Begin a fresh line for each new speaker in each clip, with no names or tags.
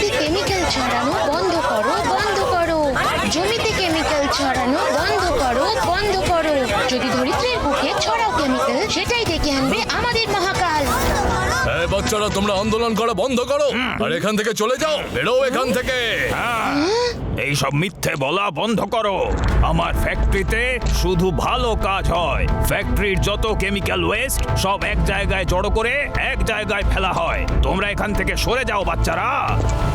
জমিতে কেমিক্যাল ছড়ানো বন্ধ করো, বন্ধ করো। জমিতে কেমিক্যাল ছড়ানো বন্ধ করো, বন্ধ করো। যদি ধরিত্রীর বুকে ছড়াও কেমিক্যাল, সেটাই ডেকে আনবে আমাদের মহাকাল।
এই বাচ্চারা, তোমরা আন্দোলন করা বন্ধ করো আর এখান থেকে চলে যাও। বেরো এখান থেকে।
এই সব মিথ্যে বলা বন্ধ করো। আমার ফ্যাক্টরিতে শুধু ভালো কাজ হয়। ফ্যাক্টরির যত কেমিক্যাল ওয়েস্ট সব এক জায়গায় জড়ো করে এক জায়গায় ফেলা হয়। তোমরা এখান থেকে সরে যাও বাচ্চারা।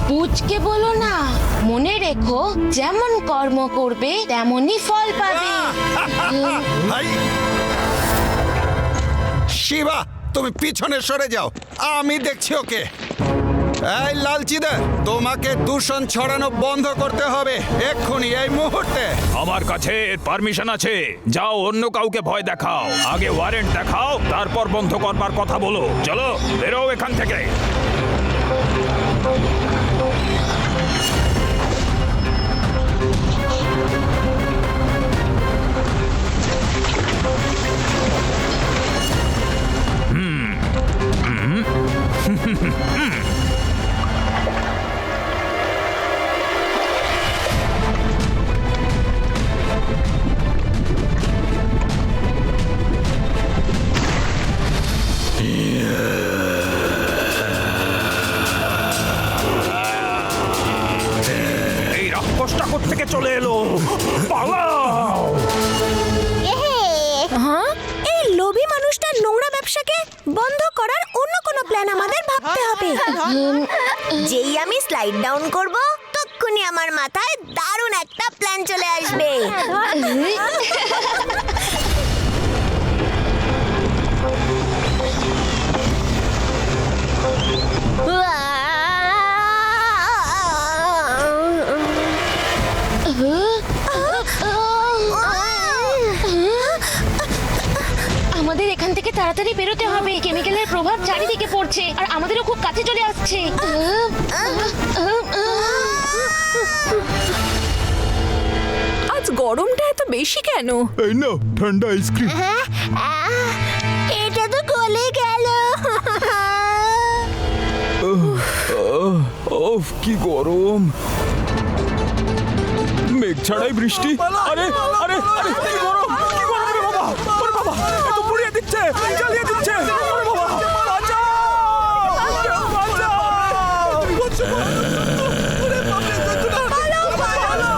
পুচকে বলো না, মনে রেখো যেমন কর্ম করবে তেমনই ফল পাবে।
শিবা, তুমি পিছনে সরে যাও, আমি দেখছি ওকে। এই লালচিদা, তোমাকে দূষণ ছড়ানো বন্ধ করতে হবে এক্ষুনি, এই মুহূর্তে।
আমার কাছে পারমিশন আছে। যাও অন্য কাউকে ভয় দেখাও। আগে ওয়ারেন্ট দেখাও, তারপর বন্ধ করবার কথা বলো। চলো বেরো এখান থেকে। এই রাক্ষসটা কোত্থেকে চলে এলো? পালাও!
হ্যাঁ, এই লোভী মানুষটার নোংরা ব্যবসাকে বন্ধ করার অন্য কোনো প্ল্যান আমাদের ভাবতে হবে। যেই আমি স্লাইড ডাউন করব, তখনই আমার মাথায় দারুণ একটা প্ল্যান চলে আসবে।
আমাদের এখান থেকে তাড়াতাড়ি বেরোতে হবে। কেমিক্যালের প্রভাব চারিদিকে পড়ছে আর আমাদেরও খুব কাছে চলে আসছে।
আজ গরমটা এত বেশি কেন?
এই না ঠান্ডা আইসক্রিম।
এটা তো গলে গেল।
ওফ, কি গরম! মেঘ ছাড়াই বৃষ্টি। আরে আরে আরে, কি গরম! কি গরম রে বাবা! ওরে বাবা, এ তো পুড়িয়ে দিচ্ছে, জ্বালিয়ে দিচ্ছে। ওরে বাবা, বাঁচাও! বাঁচাও! ওরে বাবা, পালাও, পালাও!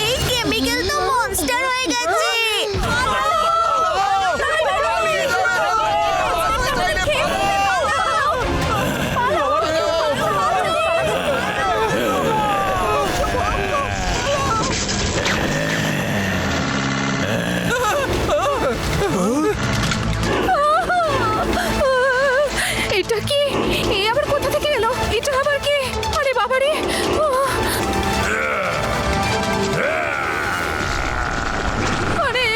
এই কেমিক্যাল তো মনস্টার হয়ে গেছে।
এটা কি? এ আবার কোথা থেকে এলো? এটা আবার কি? আরে বাবারে! আরে!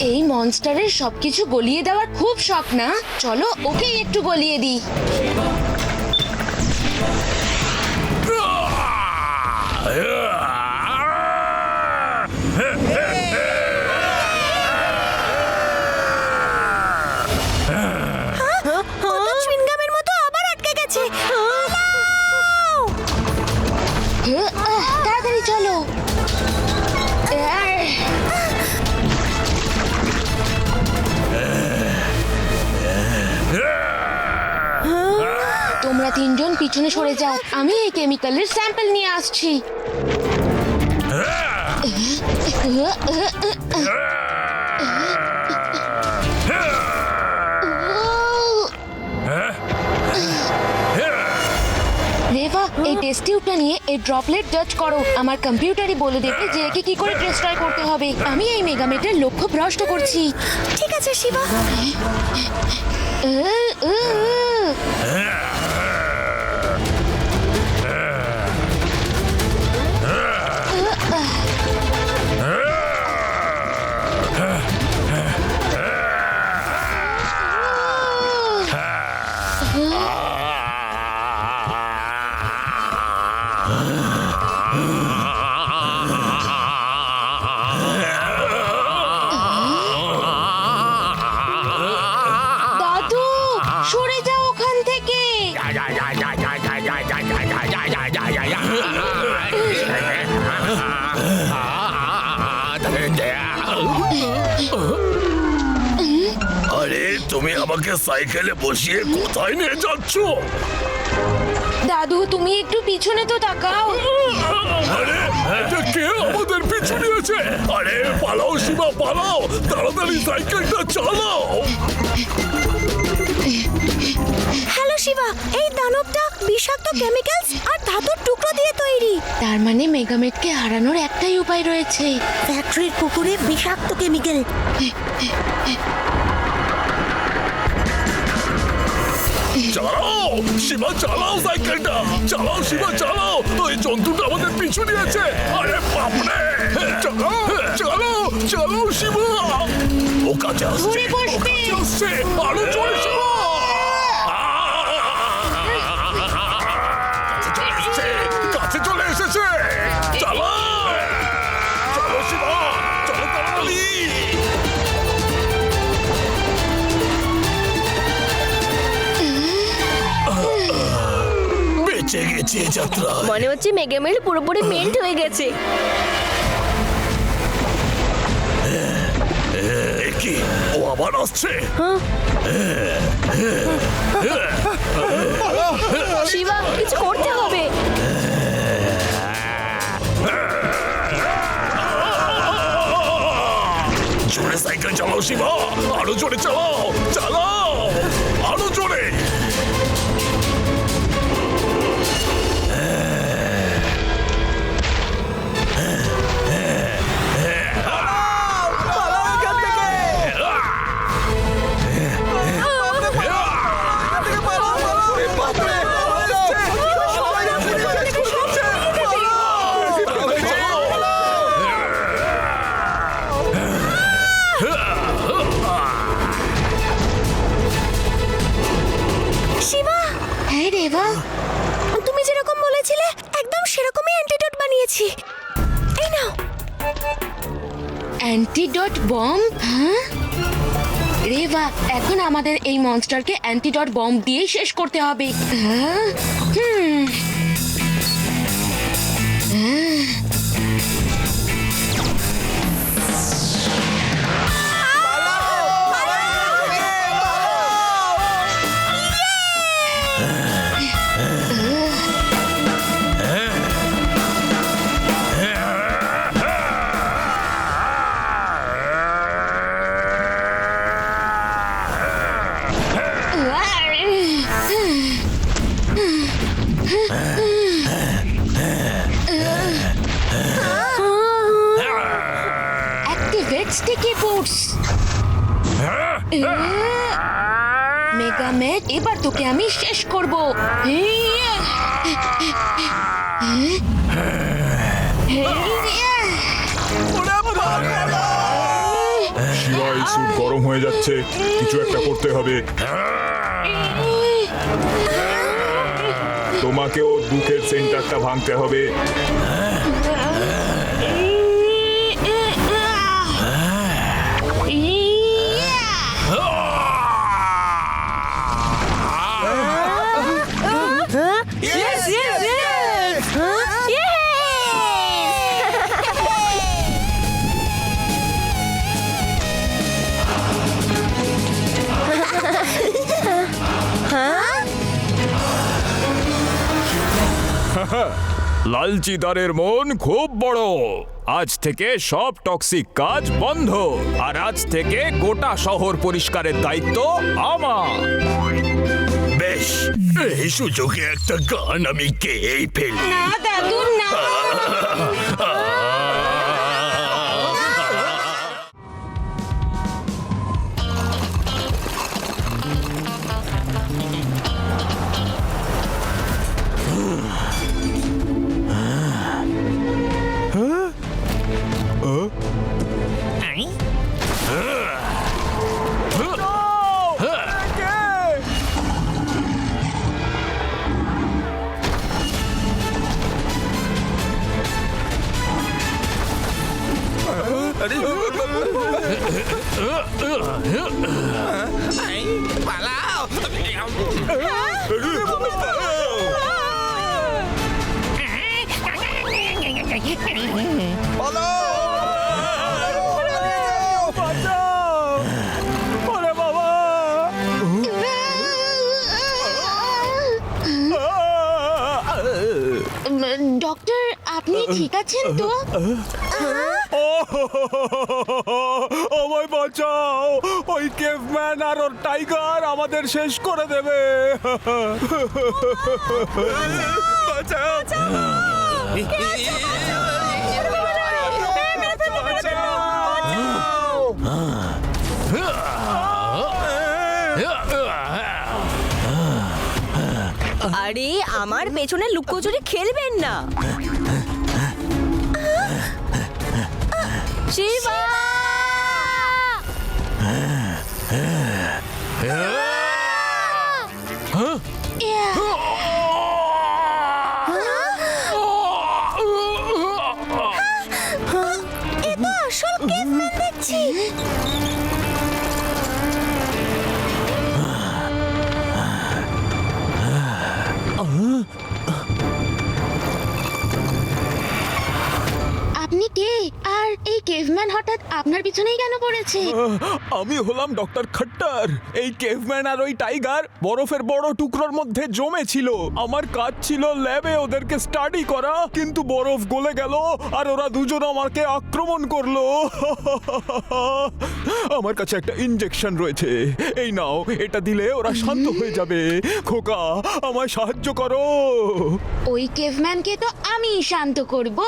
এই মনস্টারের সবকিছু গলিয়ে দেওয়ার খুব শখ না? চলো ওকেই একটু গলিয়ে দিই।
চুইংগামের মতো আবার আটকে গেছে।
তাড়াতাড়ি চলো। তোমরা তিনজন পিছনে সরে যাও, আমি এই কেমিক্যালের স্যাম্পল নিয়ে আসছি। রেভা, এই এই টেস্ট টিউবটা নিয়ে এই ড্রপলেট জাজ করো। আমার কম্পিউটারই বলে দেবে যে একে কি করে ডিস্ট্রয় করতে হবে। আমি এই মেগামেটের লক্ষ্য ভ্রষ্ট করছি।
ঠিক আছে শিবা।
দাদু সরে যাও ওখান থেকে।
আরে তুমি আমাকে সাইকেলে বসিয়ে কোথায় নিয়ে যাচ্ছ?
দাদু তুমি একটু পিছনে তো তাকাও।
আরে এটা কে আমাদের পিছু নিয়েছে? আরে পালাও শিবা পালাও, তাড়াতাড়ি সাইকেলটা চালাও।
হ্যালো শিবা, এই দানবটা বিষাক্ত কেমিক্যালস আর ধাতুর টুকরো দিয়ে তৈরি।
তার মানে মেগামেটকে হারানোর একটাই উপায় রয়েছে।
ফ্যাক্টরির পুকুরে বিষাক্ত কেমিক্যাল।
চালাও শিবা চালাও সাইকেলটা, চালাও শিবা চালাও। ওই জন্তুটা আমাদের পিছু নিয়েছে। আরে বাপরে, চালাও চালাও চালাও শিবা। ও কাছে আসছে,
ঘুরে
ও
বসবে।
কাছে আসছে, আরো জোরে শিবা। কাছে চলে এসেছে, চালাও চলো শিবা, চলো তাড়াতাড়ি। বেঁচে গেছে যাত্রা।
মনে হচ্ছে মেগামেল পুরোপুরি মেল্ট হয়ে গেছে।
কি ও আবার আসছে?
শিবা কিছু করতে হবে।
জোরে সাইকেল চালাও শিবা, আরো জোরে চালাও, চালাও আরো জোরে।
শিবা,
হ্যাঁ রেবা,
তুমি যেরকম বলেছিলে একদম সেরকমই অ্যান্টিডোট বানিয়েছি। এই নাও।
Antidote bomb? হ্যাঁ রেবা, এখন আমাদের এই মনস্টারকে অ্যান্টিডট বম্ব দিয়েই শেষ করতে হবে। হ্যাঁ অ্যাক্টিভেট স্টিকি বুটস। মেগামেট, এবার তোকে আমি শেষ করব।
শিবা এই স্যুট গরম হয়ে যাচ্ছে, কিছু একটা করতে হবে। তোমাকে ওর বুকের সেন্টারটা ভাঙতে হবে। লালচিদারের মন খুব বড়। আজ থেকে সব টক্সিক কাজ বন্ধ, আর আজ থেকে গোটা শহর পরিষ্কারের দায়িত্ব আমার।
বেশ, এই সুযোগে একটা গান আমি গেয়েই ফেলি।
না দাদু না।
ওরে বাবা!
ডক্টর, আপনি ঠিক আছেন তো?
আমায় বাঁচাও! ওই কেভম্যান আর ওর টাইগার আমাদের শেষ করে দেবে। বাঁচাও!
আরে আমার পেছনে লুকোচুরি খেলবেন না। শিবা! এ তো আসল কেভম্যান দেখছি।
আপনি কে? আর এই কেভম্যান হঠাৎ আপনার পিছনেই কেন পড়েছে?
আমি হলাম ডক্টর খট্টার। এই কেভম্যান আর ওই টাইগার বরফের বড় টুকরোর মধ্যে জমে ছিল। আমার কাজ ছিল ল্যাবে ওদেরকে স্টাডি করা, কিন্তু বরফ গলে গেল আর ওরা দুজন আমাকে আক্রমণ করলো। আমার কাছে একটা ইনজেকশন রয়েছে, এই নাও, এটা দিলে ওরা শান্ত হয়ে যাবে। খোকা, আমায় সাহায্য করো।
ওই কেভম্যানকে তো আমি শান্ত করব।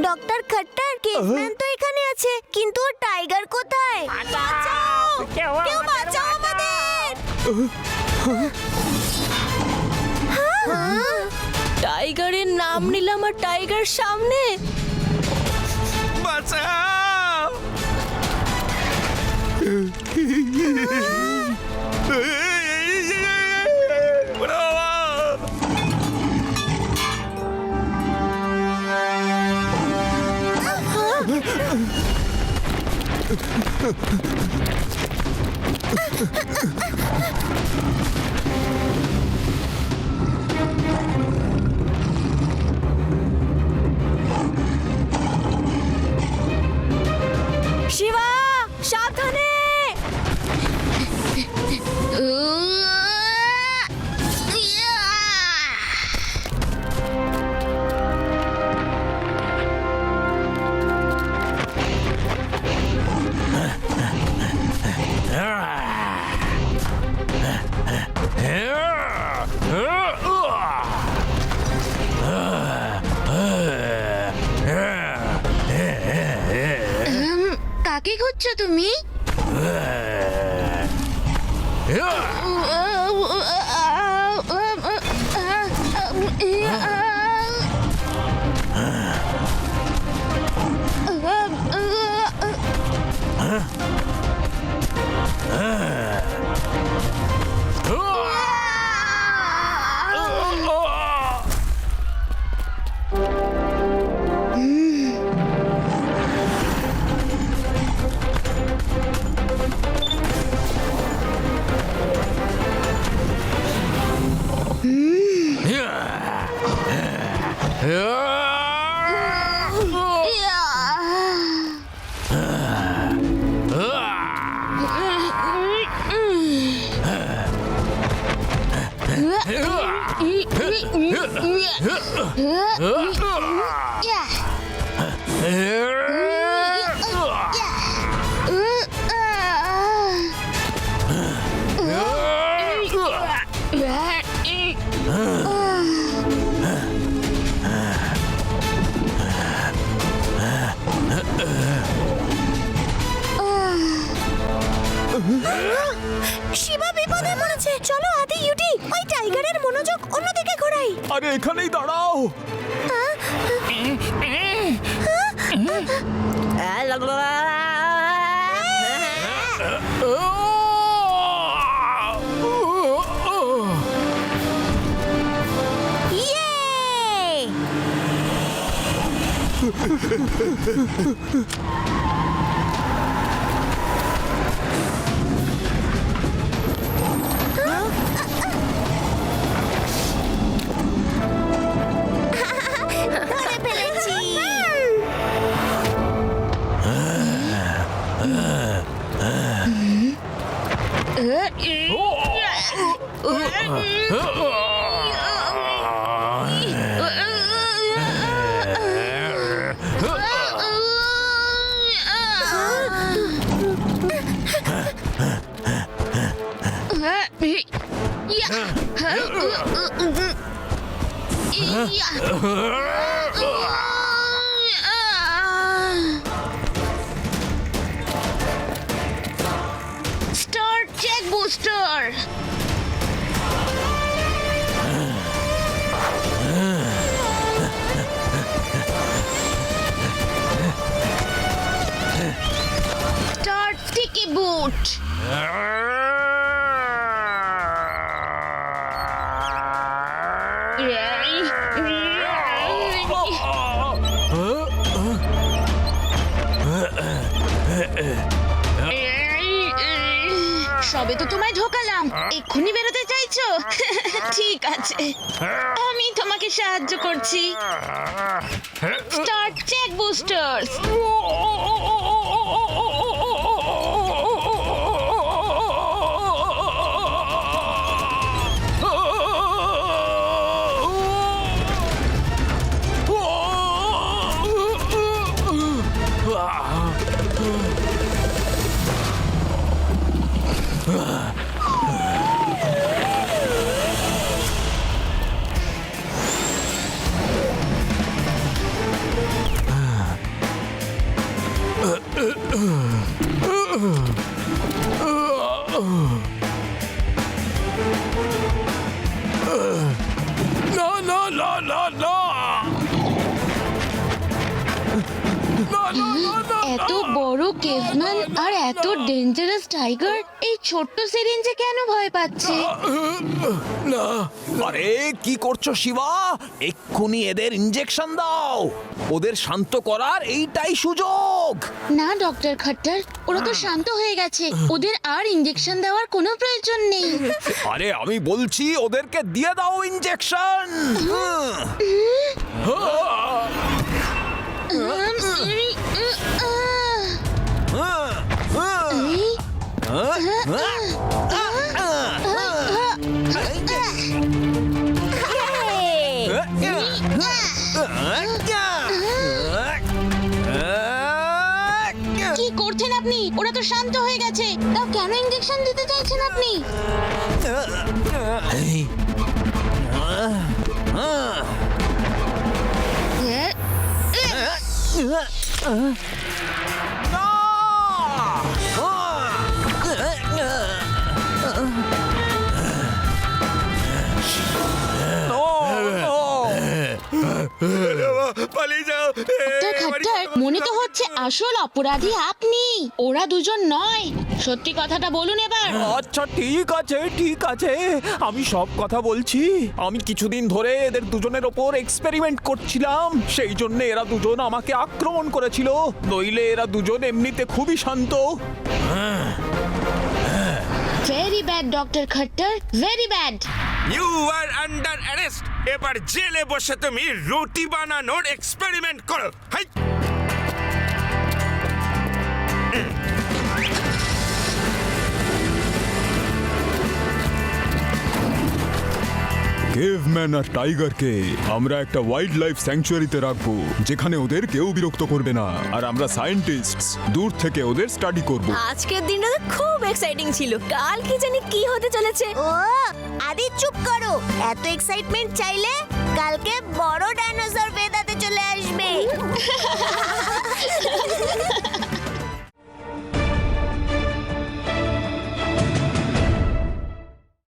ডক্টর খট্টার, কেভম্যান তো এখানে আছে, কিন্তু ওর টাইগার কোথায়? বাঁচাও! কেউ বাঁচাও আমাদের! টাইগারের নাম নিলাম আর টাইগার সামনে।
বাঁচাও!
শিবা, সাবধানে!
কাকে খুঁজছো তুমি?
শিবা বিপদে পড়েছে। চলো আদি ইউটি, ওই টাইগারের মনোযোগ অন্যদিকে ঘোরাই।
আরে এখানেই দাঁড়াও।
ইয়ে! ধরে ফেলেছি।
Start check booster. Start sticky boot. সবে তো তোমায় ঢোকালাম, এক্ষুনি বেরোতে চাইছো? ঠিক আছে, আমি তোমাকে সাহায্য করছি। Start check boosters.
না না না না না
এত বড় কেভম্যান আর এত ডেঞ্জারাস টাইগার এই ছোট্ট সিরিঞ্জে কেন ভয় পাচ্ছে?
না
আরে কি করছো শিবা? এক্ষুনি এদের ইনজেকশন দাও। ওদের শান্ত করার এইটাই সুযোগ।
না ডক্টর খট্টার, ওরা তো শান্ত হয়ে গেছে, ওদের আর ইনজেকশন দেওয়ার কোনো প্রয়োজন নেই।
আরে আমি বলছি ওদেরকে দিয়ে দাও ইনজেকশন।
কি করছেন আপনি? ওরা তো শান্ত হয়ে গেছে, তাও কেন ইনজেকশন দিতে চাইছেন আপনি?
পালিয়ে যাও।
ডক্টর খট্টার, মনে তো হচ্ছে আসল অপরাধী আপনি, ওরা দুজন নয়। সত্যি কথাটা বলুন এবার।
আচ্ছা ঠিক আছে ঠিক আছে, আমি সব কথা বলছি। আমি কিছুদিন ধরে এদের দুজনের ওপর এক্সপেরিমেন্ট করছিলাম, সেই জন্য এরা দুজন আমাকে আক্রমণ করেছিল। নইলে এরা দুজন এমনিতে খুবই শান্ত।
Very bad doctor Khattar, very bad.
You are under arrest. এবার জেলে বসে তুমি রুটি বানানোর এক্সপেরিমেন্ট করো। হাই!
কেভম্যান আর টাইগারকে আমরা একটা ওয়াইল্ড লাইফ স্যাংচুয়ারিতে রাখবো, যেখানে ওদের কেউ বিরক্ত করবে না, আর আমরা সায়েন্টিস্টস দূর থেকে ওদের স্টাডি করব।
আজকের দিনটা তো খুব এক্সাইটিং ছিল, কাল কি জানি কি হতে চলেছে।
ও আদি চুপ করো, এত এক্সাইটমেন্ট চাইলে কালকে বড় ডাইনোসর বেদাতে চলে আসবে।